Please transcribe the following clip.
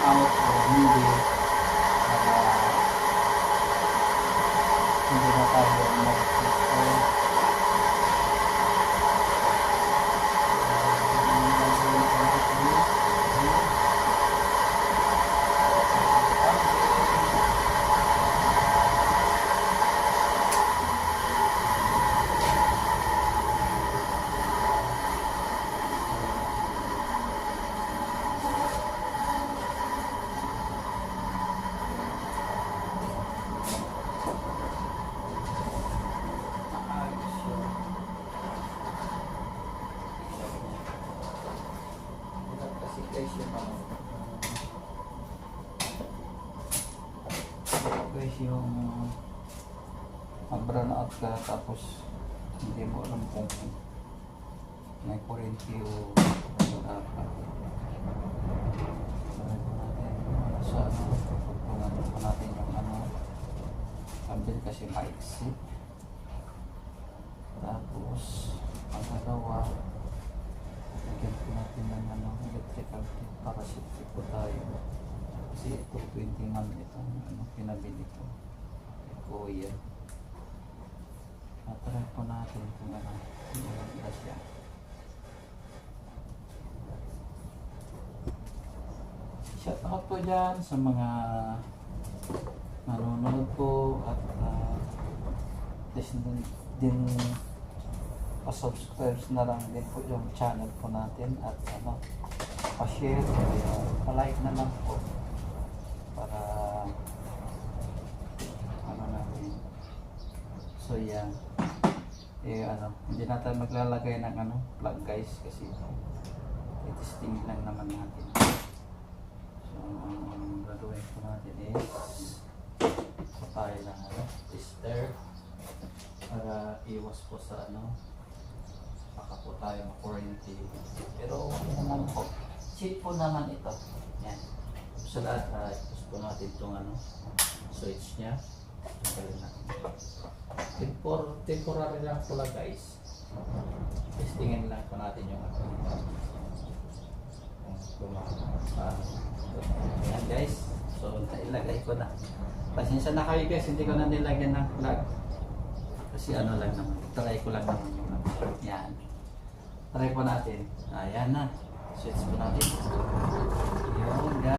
out o hindi para hindi na tayo mag-disturb. Guys, yung mag-brown out ka tapos hindi mo alam kung may kurente o wala pa. Sa pagpungan po natin yung kambil kasi maiksi. Tapos pangalawa, lagyan po natin ng electrical tape para safety po tayo. Kasi ito 20 man itong pinabili ko. Kuya. Natry po natin kung maganda siya. Shout out po dyan sa mga nanonood po at din pa-subscribe na lang din po yung channel po natin at pa-share pa-like na lang po para natin. So yan. Hindi na tayo maglalagay ng plug guys kasi i-testing lang naman natin. So ang gagawin po natin is patay lang tester para iwas po sa baka po tayo ma-quarantine. Pero naman po, cheap po naman ito. Yan. Sa lahat, ipos po natin itong switch nya. Temporary lang po lang guys. Testingin lang po natin yung yan guys. So, ilagay ko na. Pasensya na kayo guys, hindi ko na nilagyan ng plug. Kasi lang naman. Try ko lang naman yung yan. Try po natin. Ayan na. Switch po natin. Yun guys.